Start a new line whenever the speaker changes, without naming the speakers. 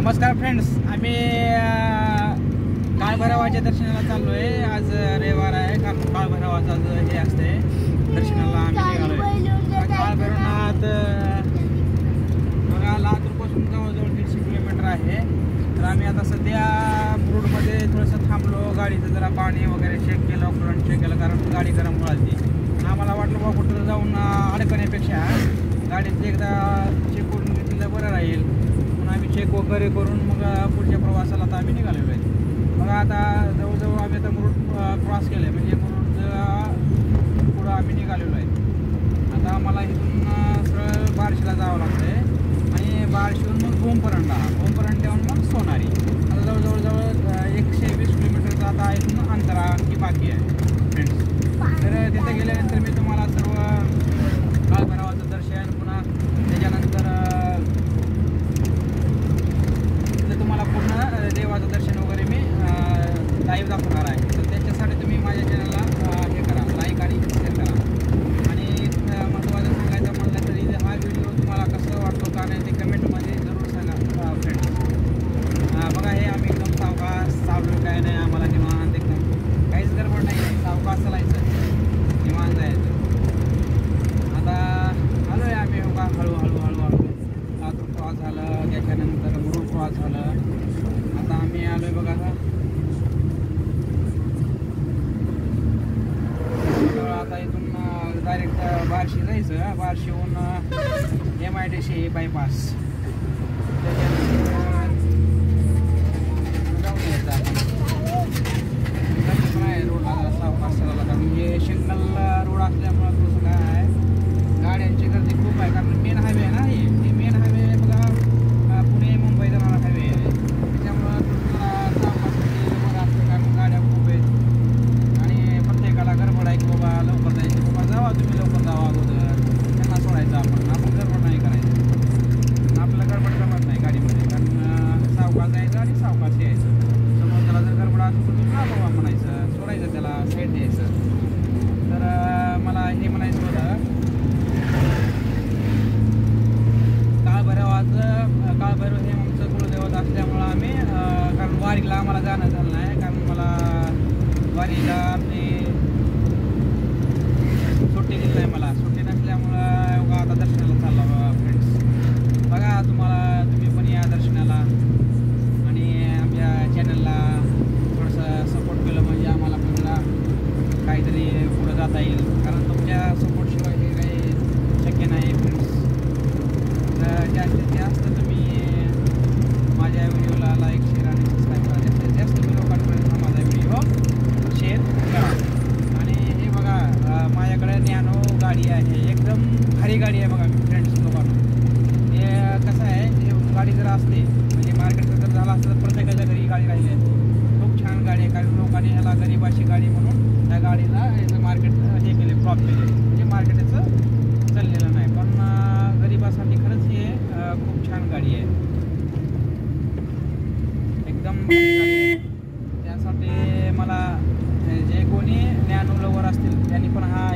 नमस्कार फ्रेंड्स, आम्ही काळभैरवाच्या दर्शनाला चाललो आहे. आज रविवार आहे, कारण काळभैरवाचं आज हे असते दर्शनाला आम्ही निघालोय. काळभैरवनाथ बघा लातूरपासून जवळजवळ 150 किलोमीटर आहे. तर आम्ही आता सध्या मुरुडमध्ये थोडंसं थांबलो. गाडीचं जरा पाणी वगैरे चेक केलं, करंट चेक केलं, कारण गाडी गरम होती. आम्हाला वाटलं बा कुठं जाऊन अडकण्यापेक्षा गाडीचं एकदा चेक करून घेतलेलं बरं राहील. म्हणून आम्ही चेक वगैरे करून मग पुढच्या प्रवासाला आता आम्ही निघालेलो आहे. मग आता जवळजवळ आम्ही आता मुरुड क्रॉस केलं, म्हणजे मुरुडचं पुढं आम्ही निघालेलो आहे. आता आम्हाला इथून सरळ बार्शीला जावं लागतं आहे आणि बार्शीहून मग भोमपरंड्याहून मग सोनारी. आता जवळजवळ 120 किलोमीटरचं आता इथून अंतर आणखी बाकी आहे फ्रेंड्स. तर तिथे गेल्यानंतर मी तुम्हाला सर्व काळभैरवाचं दर्शन, पुन्हा त्याच्यानंतर तुम्हाला पूर्ण देवाचं दर्शन वगैरे मी लाईव्ह दाखवणार आहे. तर त्याच्यासाठी तुम्ही माझ्या चॅनलला हे करा, लाईक आणि शेअर करा. आणि महत्त्वाचं सांगायचं म्हटलं तरी हा व्हिडिओ तुम्हाला कसं वाटतो का नाही ते कमेंटमध्ये जरूर सांगा फ्रेंड्स. बघा हे आम्ही एकदम सावकाश चाललो, काय नाही आम्हाला निवांत, एकदम काहीच गडबड नाही आहे. सावकाश चालायचं, निवांत जायचं. आता आलो आहे आम्ही बघा हळूहळू लातूर क्रॉस झालं, त्याच्यानंतर मुरुड क्रॉस झालं. आता आम्ही आलो आहे बघा आता इथून डायरेक्ट बार्शी जायचं. बार्शीहून MIDC बायपास जाऊन यायचं आपण. रोडला सावकाश चालला, कारण हे सिग्नल रोड असल्यामुळं थोडंसं काय आहे, गाड्यांची गर्दी खूप आहे. कारण मेन हायवे आहे ना, हे मेन हायवे बघा, पुणे मुंबई जाणारा हायवे आहे. त्याच्यामुळं थोडं सावकाश असतं, कारण गाड्या खूप आहेत आणि प्रत्येकाला गडबड आहे की बाबा लवकर जायचं, बाबा जावा तुम्ही, लवकर जावा अगोदर, त्यांना सोडायचं. आपण गडबड नाही करायचं, आपल्याला गडबड जमत नाही गाडीमध्ये, कारण सावकाश जायचं आणि सावकाश यायचं. समोर त्याला जर गडबड असेल तर तुम्ही बाबा म्हणायचं, सोडायचं, त्याला साईड द्यायचं. तर मला हे म्हणायचं होतं, काळभैरव हे आमचं कुलदैवत असल्यामुळं आम्ही, कारण वारीला आम्हाला जाणं झालं नाही, कारण मला वारीला आपली सुट्टी दिली नाही. मला सुट्टी नसल्यामुळं आता दर्शनाला चाललो फ्रेंड्स. बघा तुम्ही पण या दर्शनाला आणि आमच्या चॅनलला थोडंसं सपोर्ट केलं म्हणजे आम्हाला पुन्हा काहीतरी पुढं जाता येईल, कारण तुमच्या सपोर्टशिवाय हे काही शक्य नाही फ्रेंड्स. तर जास्तीत जास्त तुम्ही माझ्या व्हिडिओला लाईक, शेअर आणि सबस्क्राईब करा. जास्तीत जास्त तुम्ही लोकांपर्यंत माझा व्हिडिओ शेअर करा. आणि हे बघा माझ्याकडे नॅनो गाडी आहे, एकदम भारी गाडी आहे बघा फ्रेंड्स. लोकांना हे कसं आहे, हे गाडी जर असते म्हणजे मार्केटचं जर झालं असतं तर प्रत्येकाच्या घरी गाडी राहिली आहे. खूप छान गाडी आहे, कारण लोकांनी ह्याला गरीबाची गाडी म्हणून त्या गाडीला याचं मार्केट हे केले, प्रॉप केले, म्हणजे मार्केट याचं चाललेलं नाही. पण गरीबासाठी खरंच हे खूप छान गाडी आहे, एकदम भारी गाडी आहे. त्यासाठी मला जे कोणी नॅनो लवर असतील त्यांनी पण हा